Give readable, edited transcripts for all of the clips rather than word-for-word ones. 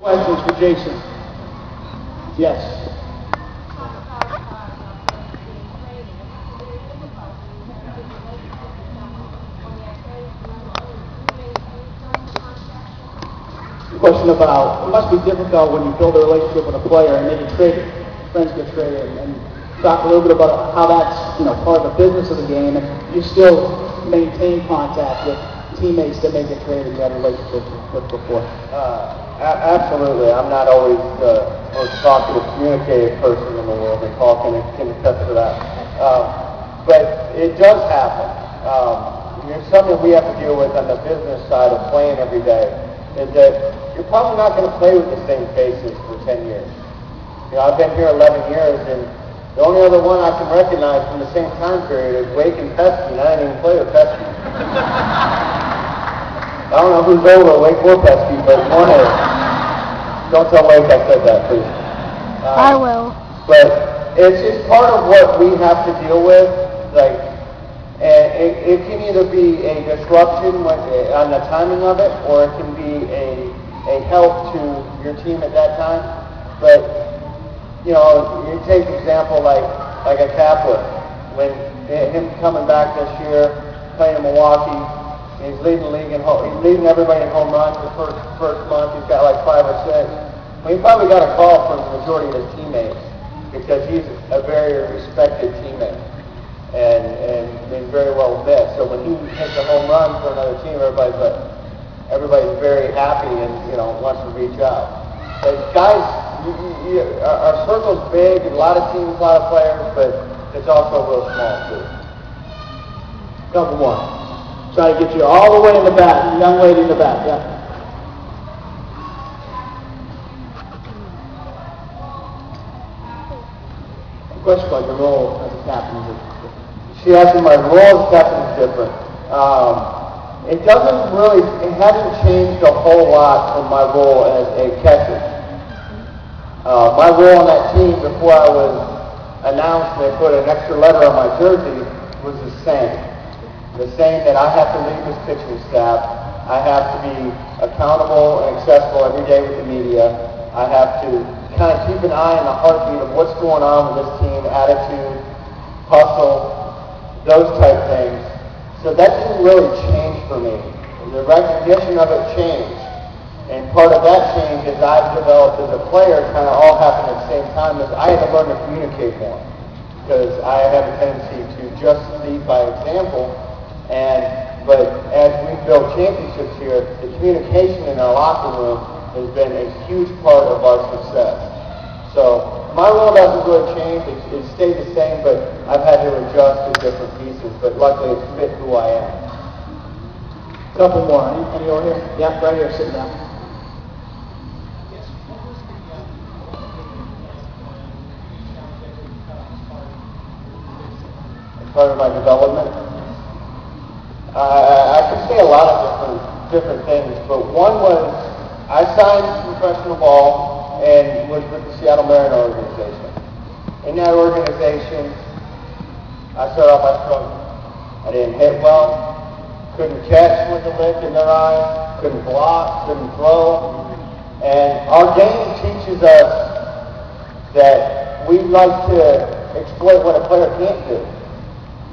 Questions for Jason? Yes. Question about, it must be difficult when you build a relationship with a player and maybe trade, friends get traded, and talk a little bit about how that's, part of the business of the game, and you still maintain contact with teammates that may get traded and you had relationships with before. Absolutely. I'm not always the most talkative, communicative person in the world, and Paul can attest to that. But it does happen. It's something we have to deal with on the business side of playing every day, is that you're probably not going to play with the same faces for 10 years. I've been here 11 years, and the only other one I can recognize from the same time period is Wake and Pesky, and I didn't even play with Pesky. I don't know who's older, Wake or Pesky, but one is. Don't tell Wake I said that, please. I will. But it's part of what we have to deal with. And it can either be a disruption on the timing of it, or it can be a help to your team at that time. But you take example like a Kapler, when him coming back this year, playing in Milwaukee, he's leading the league he's leading everybody in home runs the first month. He's got like 5 or 6. Well, he probably got a call from the majority of his teammates because he's a very respected teammate and been very well missed. So when he hits a home run for another team, everybody's very happy and wants to reach out. But guys, our circle's big, and a lot of teams, a lot of players, but it's also real small too. Couple more. Try to get you all the way in the back, the young lady in the back, yeah. A question about your role as a captain. She asked me my role as captain is different. It hasn't changed a whole lot from my role as a catcher. My role on that team before I was announced and they put an extra letter on my jersey was the same. The same that I have to lead this pitching staff. I have to be accountable and accessible every day with the media. I have to kind of keep an eye on the heartbeat of what's going on with this team, attitude, hustle, those type things. So that didn't really change for me. The recognition of it changed. And part of that change is I've developed as a player kind of all happened at the same time is I had to learn to communicate more. Because I have a tendency to just lead by example. But as we build championships here, the communication in our locker room has been a huge part of our success. So my role doesn't really change. It stayed the same, but I've had to adjust to different pieces. But luckily, it's fit who I am. Couple more. Any over here? Yeah, right here. Sit down. As part of my development. I could say a lot of different things, but one was I signed professional ball and was with the Seattle Mariner organization. In that organization, I started off by struggling. I didn't hit well, couldn't catch with the lift in their eye, couldn't block, couldn't throw. And our game teaches us that we like to exploit what a player can't do.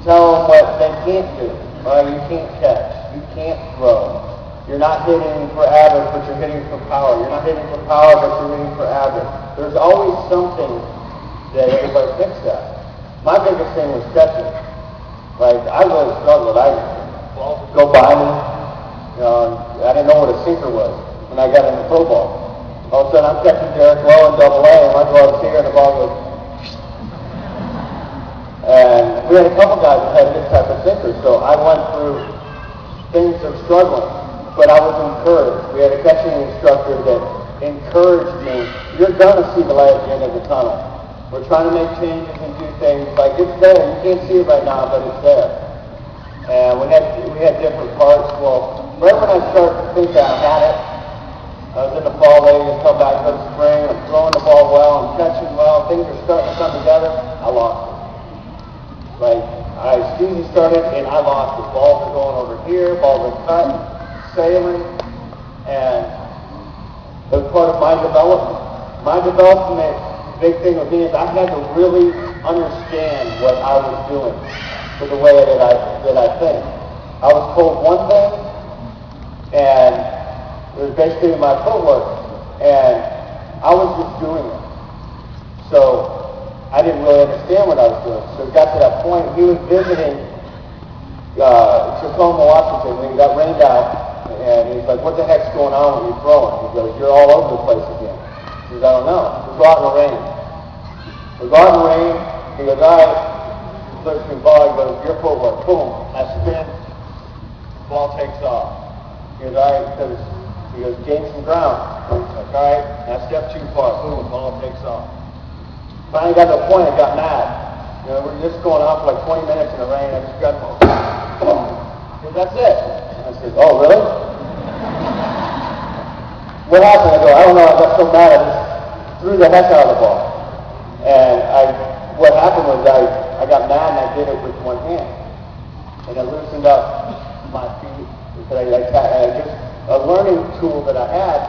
Tell them what they can't do. You can't catch. You can't throw. You're not hitting for average, but you're hitting for power. You're not hitting for power, but you're hitting for average. There's always something that everybody picks at. My biggest thing was catching. I really struggled. Balls would go by me. I didn't know what a sinker was when I got into pro ball. All of a sudden, I'm catching Derek Lowe in Double A, and my glove's here, and the ball goes. And we had a couple guys that had this type of thinker, so I went through things of struggling, but I was encouraged. We had a catching instructor that encouraged me. You're going to see the light at the end of the tunnel. We're trying to make changes and do things like it's there. You can't see it right now, but it's there. And we had different parts. Well, right when I started to think that I had it, I was in the fall league and come back for the spring. I'm throwing the ball well, I'm catching well. Things are starting to come together. I lost it. Season started and I lost it. Balls were going over here, balls were cut, sailing, and It was part of my development. My development, big thing with me is I had to really understand what I was doing with the way that I think. I was told one thing, and it was basically my footwork, and I was just doing it. So I didn't really understand what I was doing. So it got to that point. He was visiting Tacoma, Washington, and he got rained out, and he's like, "What the heck's going on when you're throwing?" He goes, "You're all over the place again." He says, "I don't know. Just go out in the rain." We go out in the rain. He goes, "All right." He flips me the ball. He goes, "Your footwork." Boom. I spin. Ball takes off. He goes, "All right," because he goes, "Gain some ground." I'm like, "All right." I step too far. Boom. Ball takes off. Finally got to the point I got mad. You know, we're just going on for like 20 minutes in the rain. I just got, he goes, "That's it." And I said, "Oh, really? What happened?" I go, "I don't know. I got so mad. I just threw the heck out of the ball." And what happened was I got mad and I did it with one hand. And I loosened up my feet. Because just a learning tool that I had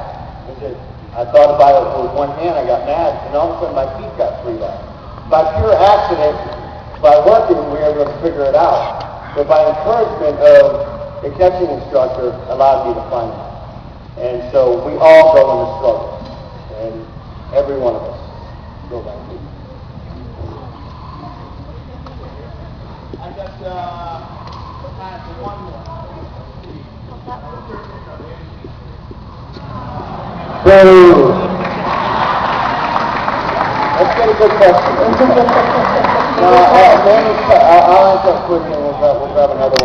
is that I thought about it with one hand. I got mad, and all of a sudden my feet got freed up. By pure accident, by working, we were able to figure it out. But by encouragement of the catching instructor, allowed me to find it. And so we all go into struggle, and every one of us go back to it. I got time for one more. Boo! That's been a good question. I'll answer that quickly and we'll grab another one.